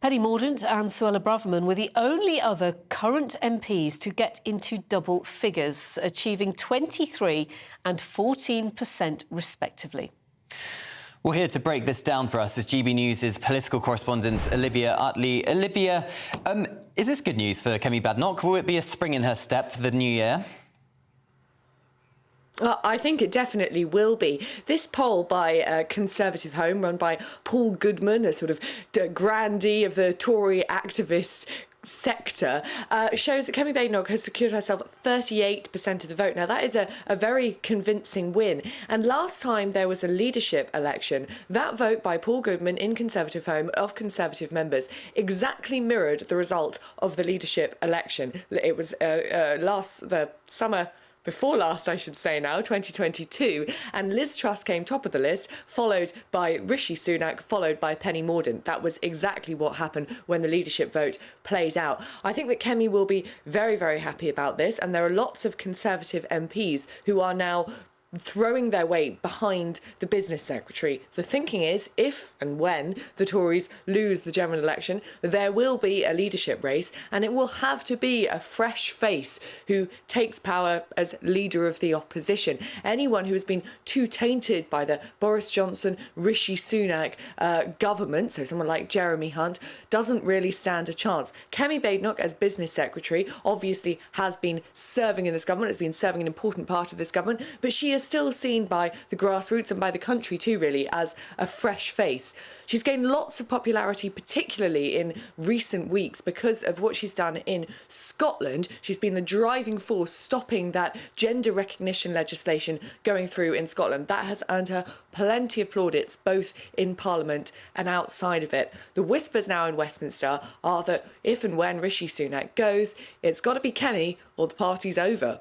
Penny Mordaunt and Suella Braverman were the only other current MPs to get into double figures, achieving 23% and 14% respectively. Well, here to break this down for us is GB News' political correspondent Olivia Utley. Olivia, is this good news for Kemi Badenoch? Will it be a spring in her step for the new year? I think it definitely will be. This poll by Conservative Home, run by Paul Goodman, a sort of grandee of the Tory activist sector, shows that Kemi Badenoch has secured herself 38% of the vote. Now, that is a very convincing win. And last time there was a leadership election, that vote by Paul Goodman in Conservative Home of Conservative members exactly mirrored the result of the leadership election. It was the summer before last, I should say now, 2022, and Liz Truss came top of the list, followed by Rishi Sunak, followed by Penny Mordaunt. That was exactly what happened when the leadership vote played out. I think that Kemi will be very, very happy about this, and there are lots of Conservative MPs who are now throwing their weight behind the business secretary. The thinking is, if and when the Tories lose the general election, there will be a leadership race, and it will have to be a fresh face who takes power as leader of the opposition. Anyone who has been too tainted by the Boris Johnson, Rishi Sunak government, so someone like Jeremy Hunt, doesn't really stand a chance. Kemi Badenoch, as business secretary, obviously has been serving in this government, has been serving an important part of this government, but she is still seen by the grassroots and by the country too, really, as a fresh face. She's gained lots of popularity, particularly in recent weeks, because of what she's done in Scotland. She's been the driving force stopping that gender recognition legislation going through in Scotland. That has earned her plenty of plaudits, both in Parliament and outside of it. The whispers now in Westminster are that if and when Rishi Sunak goes, it's got to be Kemi or the party's over.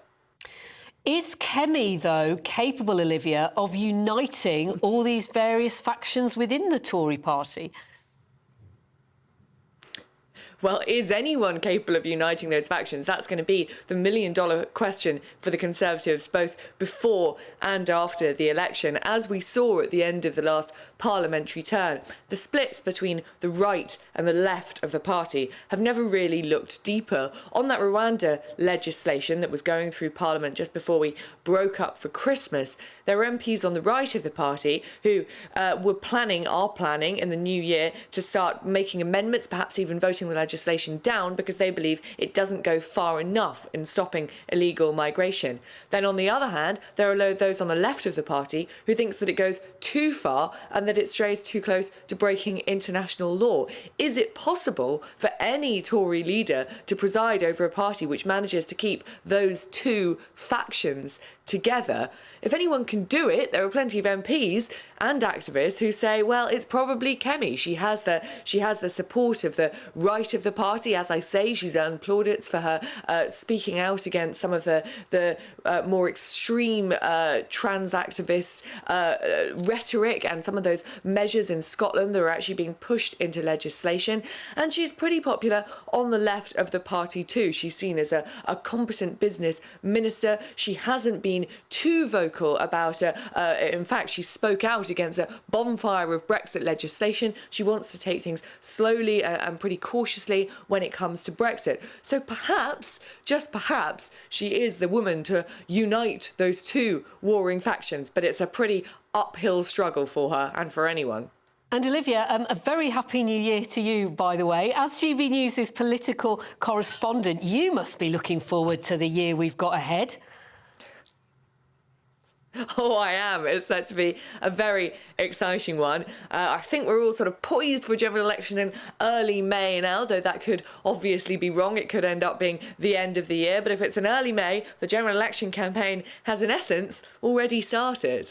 Is Kemi, though, capable, Olivia, of uniting all these various factions within the Tory party? Well, is anyone capable of uniting those factions? That's going to be the million-dollar question for the Conservatives, both before and after the election. As we saw at the end of the last parliamentary term, the splits between the right and the left of the party have never really looked deeper. On that Rwanda legislation that was going through Parliament just before we broke up for Christmas, there were MPs on the right of the party who are planning in the new year to start making amendments, perhaps even voting the legislation down, because they believe it doesn't go far enough in stopping illegal migration. Then on the other hand, there are those on the left of the party who thinks that it goes too far and that it strays too close to breaking international law. Is it possible for any Tory leader to preside over a party which manages to keep those two factions together? If anyone can do it, there are plenty of MPs and activists who say, well, it's probably Kemi. She has the support of the right of the party. As I say, she's earned plaudits for her speaking out against some of the more extreme trans activist rhetoric and some of those measures in Scotland that are actually being pushed into legislation. And she's pretty popular on the left of the party too. She's seen as a competent business minister. She hasn't been too vocal about in fact, she spoke out against a bonfire of Brexit legislation. She wants to take things slowly and pretty cautiously when it comes to Brexit. So perhaps, just perhaps, she is the woman to unite those two warring factions. But it's a pretty uphill struggle for her and for anyone. And Olivia, a very happy new year to you, by the way. As GB News' political correspondent, you must be looking forward to the year we've got ahead. Oh, I am. It's set to be a very exciting one. I think we're all sort of poised for a general election in early May now, though that could obviously be wrong. It could end up being the end of the year. But if it's in early May, the general election campaign has, in essence, already started.